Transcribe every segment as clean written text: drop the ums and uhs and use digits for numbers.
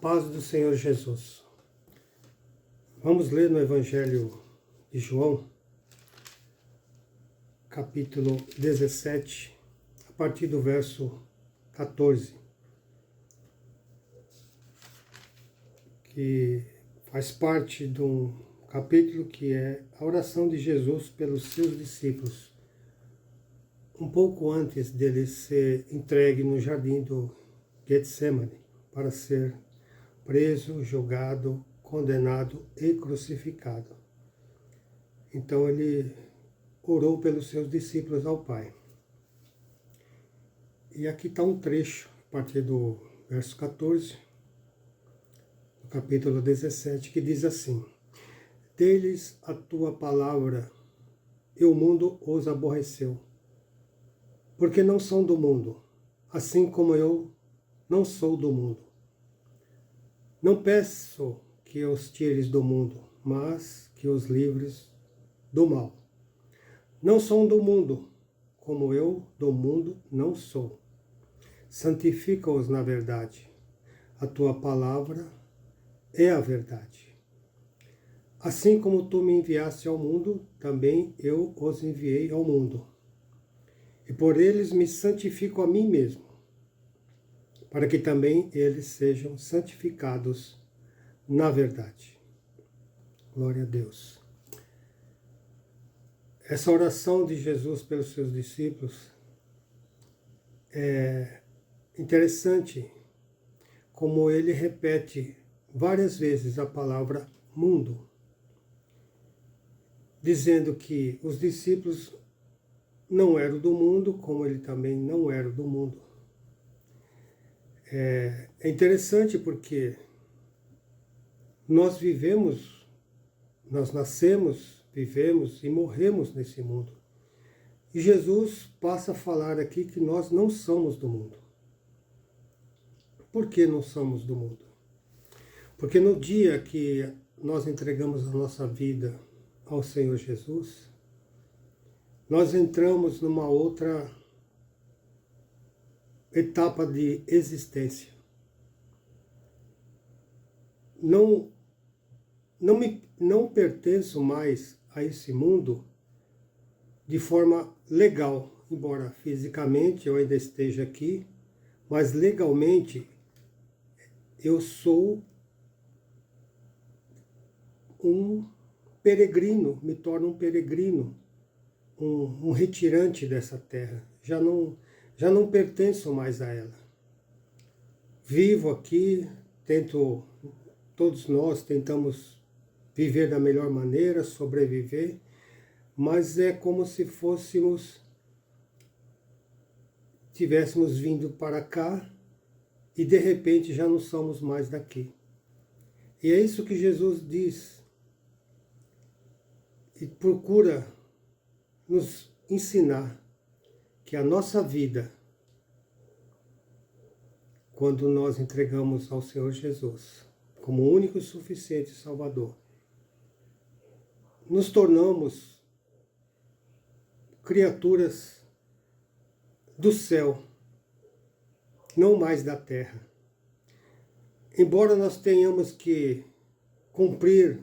paz do Senhor Jesus. Vamos ler no Evangelho de João, capítulo 17, a partir do verso 14, que faz parte de um capítulo que é a oração de Jesus pelos seus discípulos, um pouco antes dele ser entregue no jardim do Getsemane para ser preso, julgado, condenado e crucificado. Então ele orou pelos seus discípulos ao Pai. E aqui está um trecho, a partir do verso 14, do capítulo 17, que diz assim: Deles a tua palavra, e o mundo os aborreceu, porque não são do mundo, assim como eu não sou do mundo. Não peço que os tires do mundo, mas que os livres do mal. Não são do mundo, como eu do mundo não sou. Santifica-os na verdade. A tua palavra é a verdade. Assim como tu me enviaste ao mundo, também eu os enviei ao mundo. E por eles me santifico a mim mesmo, para que também eles sejam santificados na verdade. Glória a Deus. Essa oração de Jesus pelos seus discípulos é interessante, como ele repete várias vezes a palavra mundo, dizendo que os discípulos não eram do mundo, como ele também não era do mundo. É interessante porque nós nascemos, vivemos e morremos nesse mundo. E Jesus passa a falar aqui que nós não somos do mundo. Por que não somos do mundo? Porque no dia que nós entregamos a nossa vida ao Senhor Jesus, nós entramos numa outra etapa de existência. Não pertenço mais a esse mundo de forma legal, embora fisicamente eu ainda esteja aqui, mas legalmente eu sou um peregrino, me torno um peregrino, um retirante dessa terra. Já não pertenço mais a ela. Vivo aqui, todos nós tentamos viver da melhor maneira, sobreviver, mas é como se tivéssemos vindo para cá e de repente já não somos mais daqui. E é isso que Jesus diz e procura nos ensinar, que a nossa vida, quando nós entregamos ao Senhor Jesus como único e suficiente Salvador, nos tornamos criaturas do céu, não mais da terra. Embora nós tenhamos que cumprir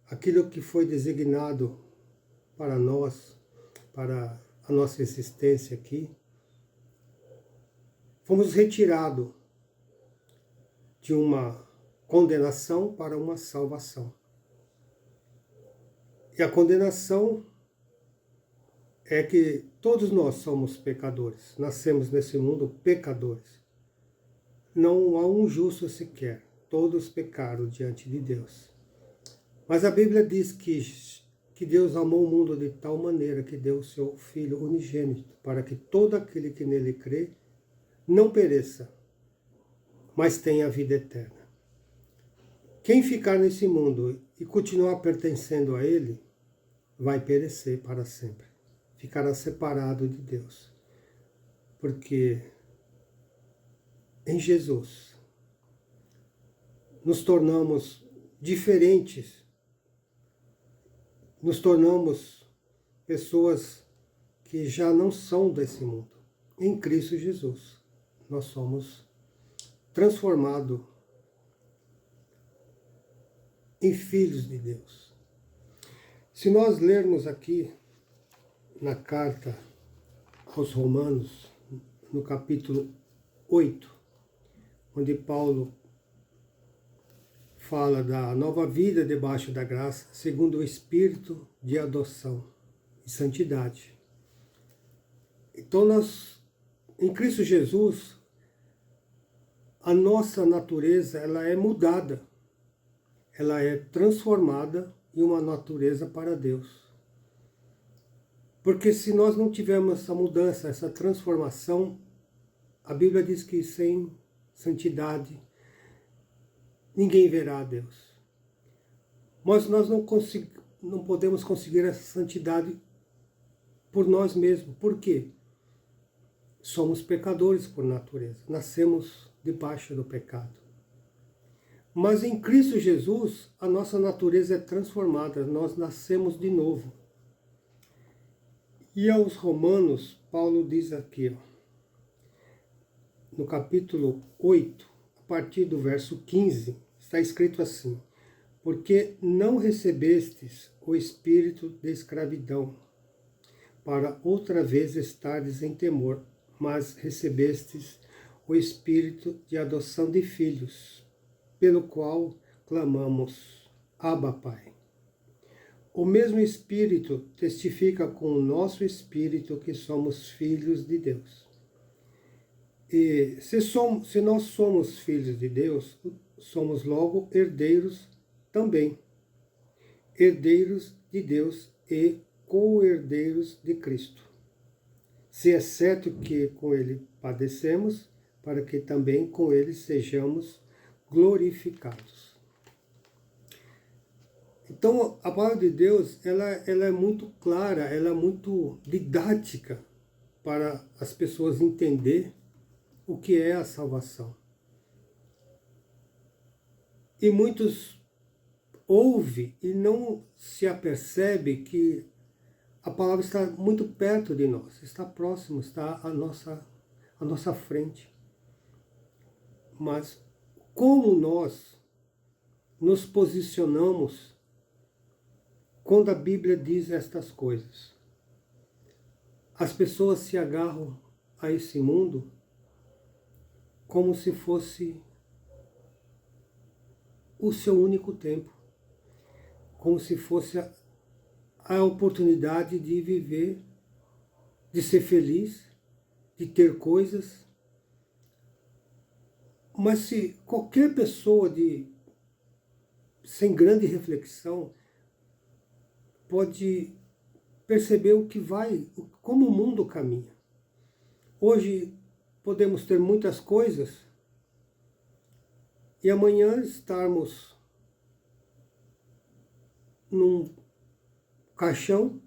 aquilo que foi designado para nós, para a nossa existência aqui, fomos retirados de uma condenação para uma salvação. E a condenação é que todos nós somos pecadores, nascemos nesse mundo pecadores. Não há um justo sequer, todos pecaram diante de Deus. Mas a Bíblia diz que Deus amou o mundo de tal maneira que deu o seu Filho unigênito, para que todo aquele que nele crê não pereça, mas tenha a vida eterna. Quem ficar nesse mundo e continuar pertencendo a ele, vai perecer para sempre. Ficará separado de Deus. Porque em Jesus nos tornamos diferentes, nos tornamos pessoas que já não são desse mundo. Em Cristo Jesus, nós somos transformados em filhos de Deus. Se nós lermos aqui na carta aos Romanos, no capítulo 8, onde Paulo fala da nova vida debaixo da graça, segundo o Espírito de adoção e santidade. Então nós, em Cristo Jesus, a nossa natureza ela é mudada, ela é transformada em uma natureza para Deus. Porque se nós não tivermos essa mudança, essa transformação, a Bíblia diz que sem santidade ninguém verá a Deus. Mas nós não podemos conseguir essa santidade por nós mesmos. Por quê? Somos pecadores por natureza, nascemos debaixo do pecado. Mas em Cristo Jesus, a nossa natureza é transformada, nós nascemos de novo. E aos Romanos, Paulo diz aqui, no capítulo 8, a partir do verso 15, está escrito assim: porque não recebestes o espírito de escravidão, para outra vez estares em temor, mas recebestes o espírito de adoção de filhos, pelo qual clamamos, Abba, Pai. O mesmo Espírito testifica com o nosso espírito que somos filhos de Deus. E se nós somos filhos de Deus, somos logo herdeiros também. Herdeiros de Deus e co-herdeiros de Cristo. Se é certo que com Ele padecemos, para que também com Ele sejamos glorificados. Então, a palavra de Deus, ela é muito clara, ela é muito didática para as pessoas entenderem o que é a salvação. E muitos ouvem e não se apercebem que a palavra está muito perto de nós, está próximo, está à nossa frente. Mas como nós nos posicionamos quando a Bíblia diz estas coisas? As pessoas se agarram a esse mundo como se fosse o seu único tempo, como se fosse a oportunidade de viver, de ser feliz, de ter coisas. Mas se qualquer pessoa sem grande reflexão pode perceber como o mundo caminha. Hoje podemos ter muitas coisas e amanhã estarmos num caixão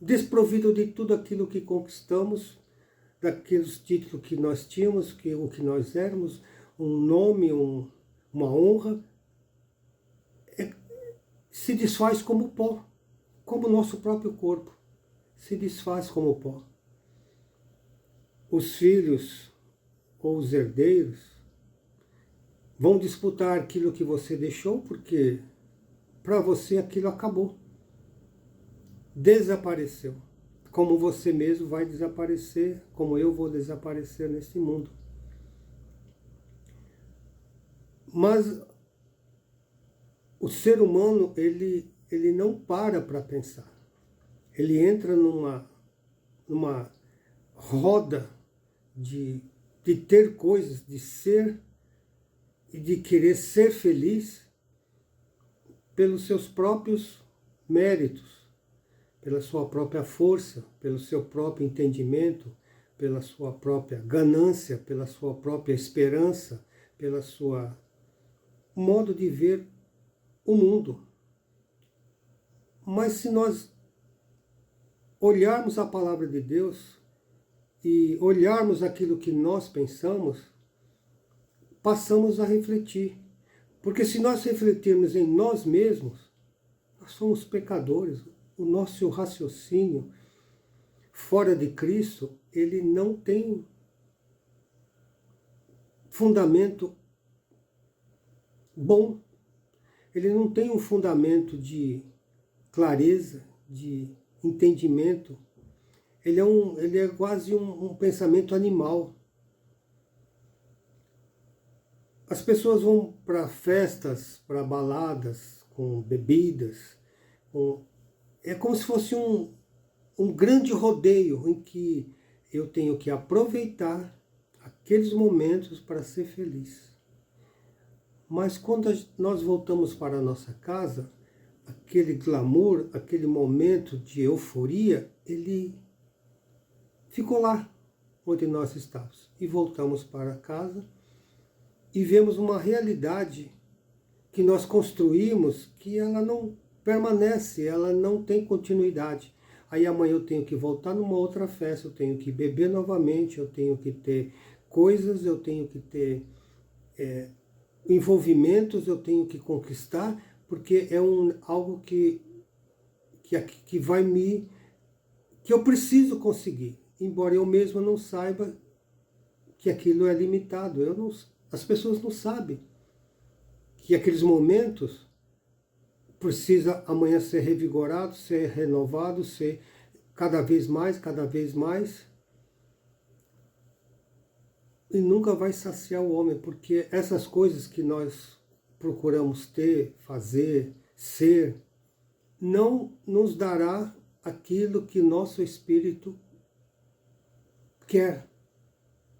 desprovido de tudo aquilo que conquistamos, daqueles títulos que nós tínhamos, o que nós éramos, um nome, uma honra, se desfaz como pó, como o nosso próprio corpo se desfaz como pó. Os filhos ou os herdeiros vão disputar aquilo que você deixou, porque para você aquilo acabou, desapareceu. Como você mesmo vai desaparecer, como eu vou desaparecer nesse mundo. Mas o ser humano, ele não para pensar. Ele entra numa roda de ter coisas, de ser e de querer ser feliz pelos seus próprios méritos, pela sua própria força, pelo seu próprio entendimento, pela sua própria ganância, pela sua própria esperança, pela sua modo de ver o mundo. Mas se nós olharmos a palavra de Deus e olharmos aquilo que nós pensamos, passamos a refletir. Porque se nós refletirmos em nós mesmos, nós somos pecadores. O nosso raciocínio fora de Cristo, ele não tem fundamento bom. ele não tem um fundamento de clareza, de entendimento. Ele é quase um pensamento animal. As pessoas vão para festas, para baladas, com bebidas. É como se fosse um grande rodeio em que eu tenho que aproveitar aqueles momentos para ser feliz. Mas quando nós voltamos para a nossa casa, aquele glamour, aquele momento de euforia, ele ficou lá onde nós estávamos. E voltamos para casa e vemos uma realidade que nós construímos que ela não permanece, ela não tem continuidade. Aí amanhã eu tenho que voltar numa outra festa, eu tenho que beber novamente, eu tenho que ter coisas, eu tenho que ter envolvimentos, eu tenho que conquistar, porque é algo que vai que eu preciso conseguir, embora eu mesmo não saiba que aquilo é limitado. As pessoas não sabem que aqueles momentos precisa amanhã ser revigorado, ser renovado, ser cada vez mais, cada vez mais. E nunca vai saciar o homem, porque essas coisas que nós procuramos ter, fazer, ser, não nos dará aquilo que nosso espírito quer,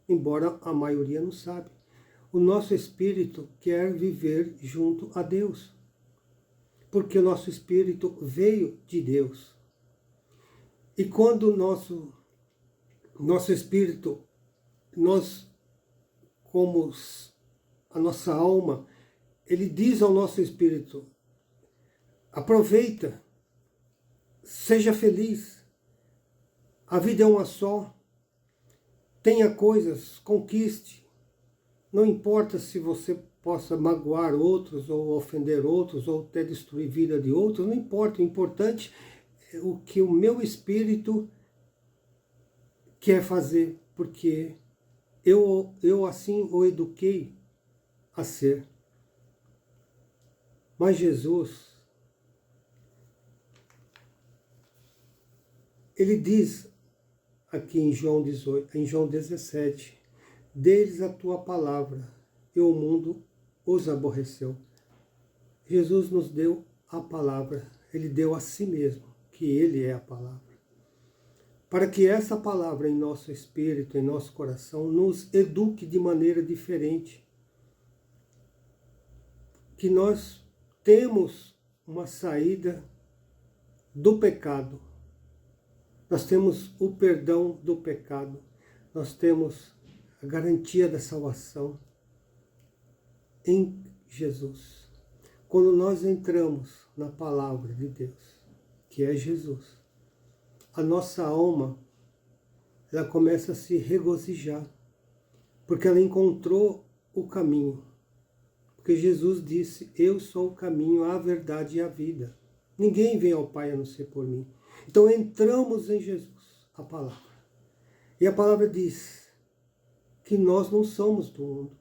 embora a maioria não sabe. O nosso espírito quer viver junto a Deus, porque o nosso espírito veio de Deus. E quando o nosso espírito, como a nossa alma, ele diz ao nosso espírito: aproveita, seja feliz, a vida é uma só, tenha coisas, conquiste, não importa se você possa magoar outros, ou ofender outros, ou até destruir a vida de outros, não importa, o importante é o que o meu espírito quer fazer, porque eu assim o eduquei a ser. Mas Jesus, ele diz aqui em João 17, deles a tua palavra, e o mundo os aborreceu. Jesus nos deu a palavra, ele deu a si mesmo, que ele é a palavra. Para que essa palavra em nosso espírito, em nosso coração, nos eduque de maneira diferente. Que nós temos uma saída do pecado. Nós temos o perdão do pecado. Nós temos a garantia da salvação em Jesus. Quando nós entramos na palavra de Deus, que é Jesus, a nossa alma, ela começa a se regozijar, porque ela encontrou o caminho. Porque Jesus disse: eu sou o caminho, a verdade e a vida. Ninguém vem ao Pai a não ser por mim. Então entramos em Jesus, a palavra. E a palavra diz que nós não somos do mundo.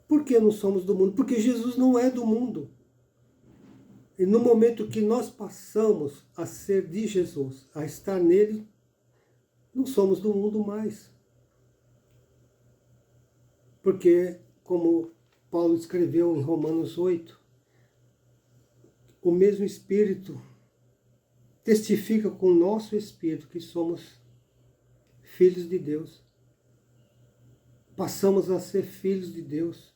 Por que não somos do mundo? Porque Jesus não é do mundo. E no momento que nós passamos a ser de Jesus, a estar nele, não somos do mundo mais. Porque, como Paulo escreveu em Romanos 8, o mesmo Espírito testifica com o nosso Espírito que somos filhos de Deus. Passamos a ser filhos de Deus,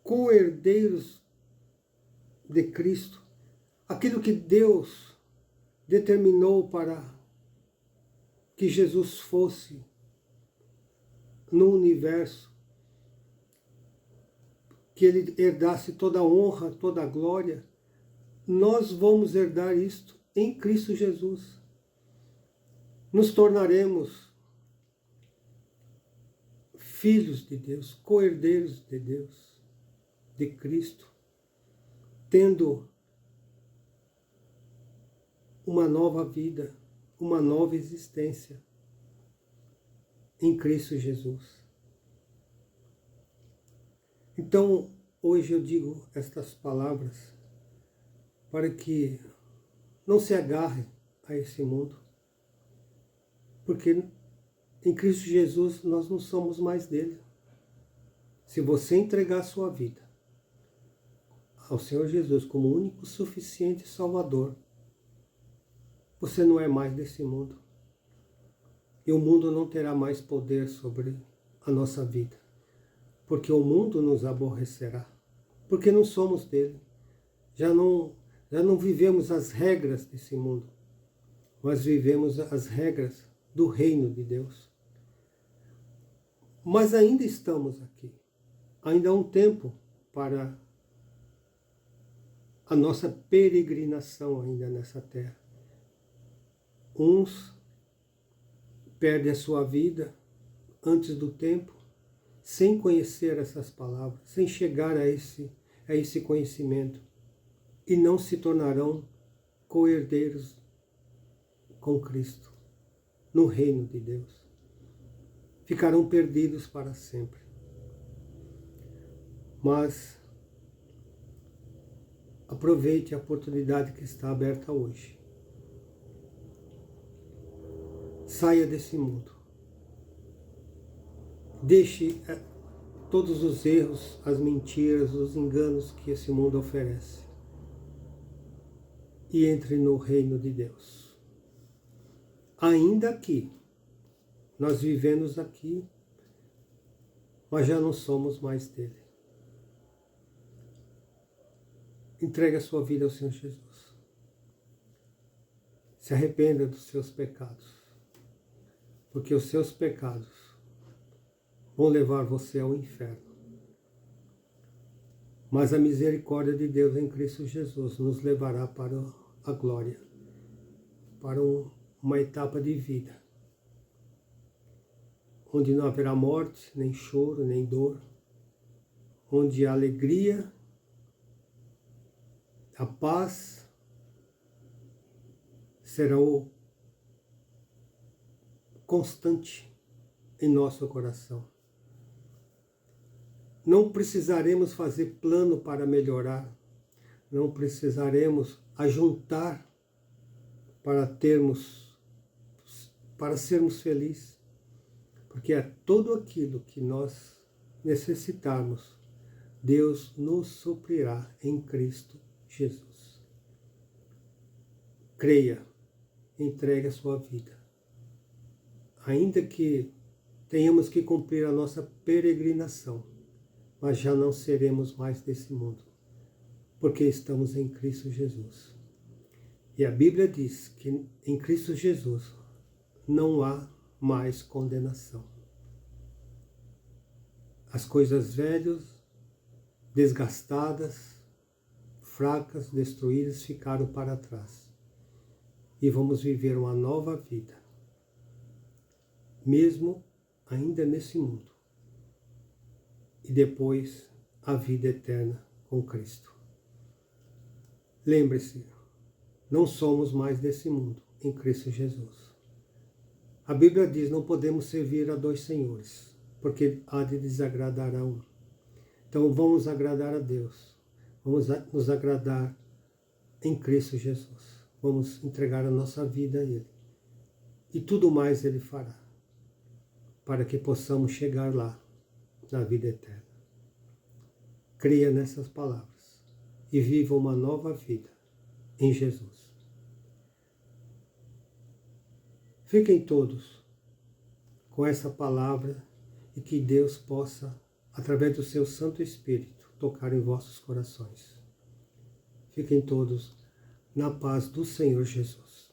co-herdeiros de Cristo. Aquilo que Deus determinou para que Jesus fosse no universo, que ele herdasse toda a honra, toda a glória, nós vamos herdar isto em Cristo Jesus. Nos tornaremos filhos de Deus, co-herdeiros de Deus, de Cristo, tendo uma nova vida, uma nova existência em Cristo Jesus. Então, hoje eu digo estas palavras para que não se agarre a esse mundo, porque em Cristo Jesus nós não somos mais dele. Se você entregar a sua vida ao Senhor Jesus como único, suficiente Salvador, você não é mais desse mundo. E o mundo não terá mais poder sobre a nossa vida, porque o mundo nos aborrecerá, porque não somos dele. Já não vivemos as regras desse mundo, mas vivemos as regras do reino de Deus. Mas ainda estamos aqui. Ainda há um tempo para a nossa peregrinação ainda nessa terra. Uns perdem a sua vida antes do tempo, sem conhecer essas palavras, sem chegar a esse conhecimento, e não se tornarão co-herdeiros com Cristo, no reino de Deus. Ficarão perdidos para sempre. Mas aproveite a oportunidade que está aberta hoje. Saia desse mundo. Deixe todos os erros, as mentiras, os enganos que esse mundo oferece. E entre no reino de Deus. Ainda aqui, nós vivemos aqui, mas já não somos mais dele. Entregue a sua vida ao Senhor Jesus. Se arrependa dos seus pecados, porque os seus pecados vão levar você ao inferno. Mas a misericórdia de Deus em Cristo Jesus nos levará para a glória, para uma etapa de vida, onde não haverá morte, nem choro, nem dor, onde a alegria, a paz será o constante em nosso coração. Não precisaremos fazer plano para melhorar, não precisaremos ajuntar para sermos felizes, porque é tudo aquilo que nós necessitarmos, Deus nos suprirá em Cristo Jesus. Creia, entregue a sua vida. Ainda que tenhamos que cumprir a nossa peregrinação, mas já não seremos mais desse mundo, porque estamos em Cristo Jesus. E a Bíblia diz que em Cristo Jesus não há mais condenação. As coisas velhas, desgastadas, fracas, destruídas, ficaram para trás. E vamos viver uma nova vida, mesmo ainda nesse mundo. E depois a vida eterna com Cristo. Lembre-se, não somos mais desse mundo em Cristo Jesus. A Bíblia diz, não podemos servir a dois senhores, porque há de desagradar a um. Então vamos agradar a Deus, vamos nos agradar em Cristo Jesus. Vamos entregar a nossa vida a Ele. E tudo mais Ele fará, para que possamos chegar lá, na vida eterna. Creia nessas palavras e viva uma nova vida em Jesus. Fiquem todos com essa palavra e que Deus possa, através do seu Santo Espírito, tocar em vossos corações. Fiquem todos na paz do Senhor Jesus.